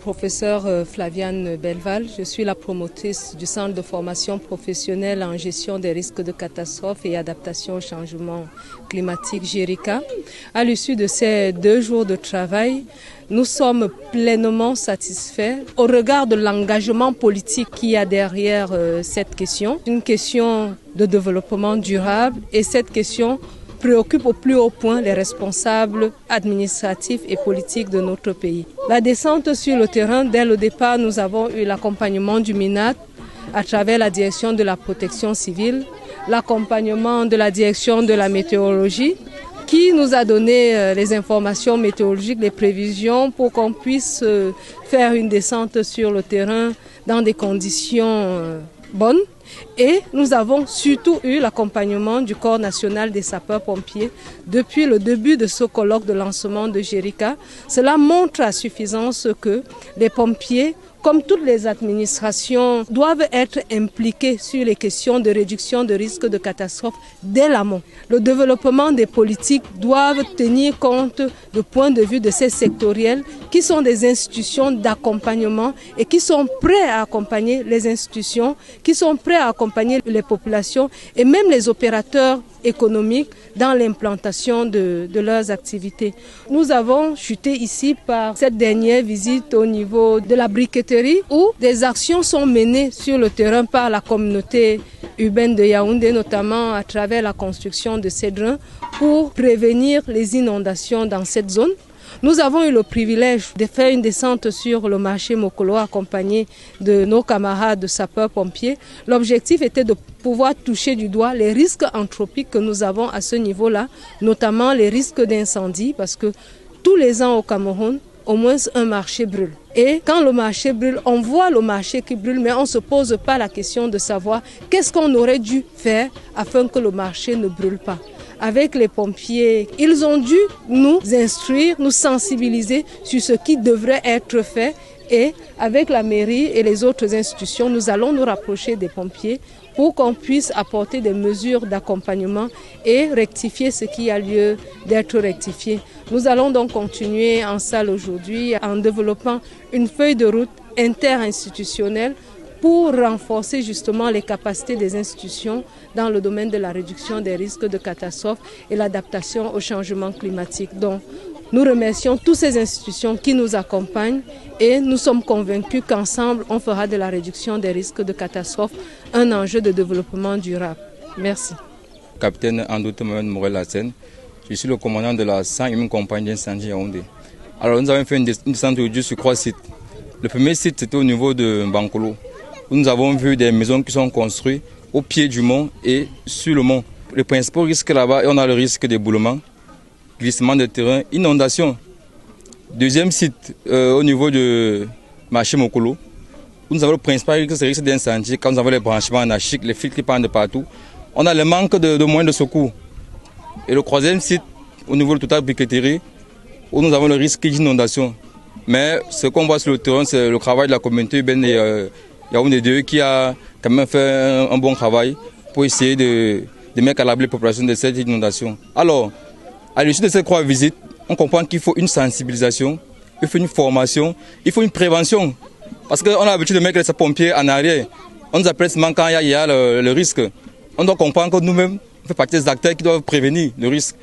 professeure Flaviane Belval. Je suis la promotrice du centre de formation professionnelle en gestion des risques de catastrophes et adaptation au changement climatique JERICA. À l'issue de ces 2 jours de travail, nous sommes pleinement satisfaits au regard de l'engagement politique qu'il y a derrière cette question. Une question de développement durable et cette question préoccupe au plus haut point les responsables administratifs et politiques de notre pays. La descente sur le terrain, dès le départ, nous avons eu l'accompagnement du MINAT à travers la direction de la protection civile, l'accompagnement de la direction de la météorologie, qui nous a donné les informations météorologiques, les prévisions pour qu'on puisse faire une descente sur le terrain dans des conditions bonnes. Et nous avons surtout eu l'accompagnement du Corps national des sapeurs-pompiers depuis le début de ce colloque de lancement de JERICA. Cela montre à suffisance que les pompiers, comme toutes les administrations, doivent être impliqués sur les questions de réduction de risques de catastrophes dès l'amont. Le développement des politiques doivent tenir compte du point de vue de ces sectoriels qui sont des institutions d'accompagnement et qui sont prêts à accompagner les institutions, qui sont prêts à accompagner les populations et même les opérateurs économiques dans l'implantation de leurs activités. Nous avons chuté ici par cette dernière visite au niveau de la briqueterie où des actions sont menées sur le terrain par la communauté urbaine de Yaoundé, notamment à travers la construction de ces drains pour prévenir les inondations dans cette zone. Nous avons eu le privilège de faire une descente sur le marché Mokolo accompagné de nos camarades de sapeurs-pompiers. L'objectif était de pouvoir toucher du doigt les risques anthropiques que nous avons à ce niveau-là, notamment les risques d'incendie, parce que tous les ans au Cameroun, au moins un marché brûle. Et quand le marché brûle, on voit le marché qui brûle, mais on ne se pose pas la question de savoir qu'est-ce qu'on aurait dû faire afin que le marché ne brûle pas. Avec les pompiers, ils ont dû nous instruire, nous sensibiliser sur ce qui devrait être fait. Et avec la mairie et les autres institutions, nous allons nous rapprocher des pompiers pour qu'on puisse apporter des mesures d'accompagnement et rectifier ce qui a lieu d'être rectifié. Nous allons donc continuer en salle aujourd'hui en développant une feuille de route interinstitutionnelle pour renforcer justement les capacités des institutions dans le domaine de la réduction des risques de catastrophes et l'adaptation au changement climatique. Donc, nous remercions toutes ces institutions qui nous accompagnent et nous sommes convaincus qu'ensemble, on fera de la réduction des risques de catastrophes un enjeu de développement durable. Merci. Capitaine Andoute Mohamed Morel-Hassen, je suis le commandant de la 101e compagnie d'incendie Yaoundé. Alors, nous avons fait une descente aujourd'hui sur 3 sites. Le premier site, c'était au niveau de Bankolo, où nous avons vu des maisons qui sont construites au pied du mont et sur le mont. Le principal risque là-bas, on a le risque d'éboulement, glissement de terrain, inondation. Deuxième site, au niveau de marché Mokolo, où nous avons le principal risque, c'est le risque d'incendie. Quand nous avons les branchements anarchiques, les fils qui pendent de partout, on a le manque de moyens de secours. Et le troisième site, au niveau de Total Briqueterie, où nous avons le risque d'inondation. Mais ce qu'on voit sur le terrain, c'est le travail de la communauté urbaine et Yaoundé 2 qui a quand même fait un bon travail pour essayer de mettre à l'abri les populations de cette inondation. Alors, à l'issue de ces 3 visites, on comprend qu'il faut une sensibilisation, il faut une formation, il faut une prévention. Parce qu'on a l'habitude de mettre les pompiers en arrière. On nous appelle seulement quand il y a le risque. On doit comprendre que nous-mêmes, on fait partie des acteurs qui doivent prévenir le risque.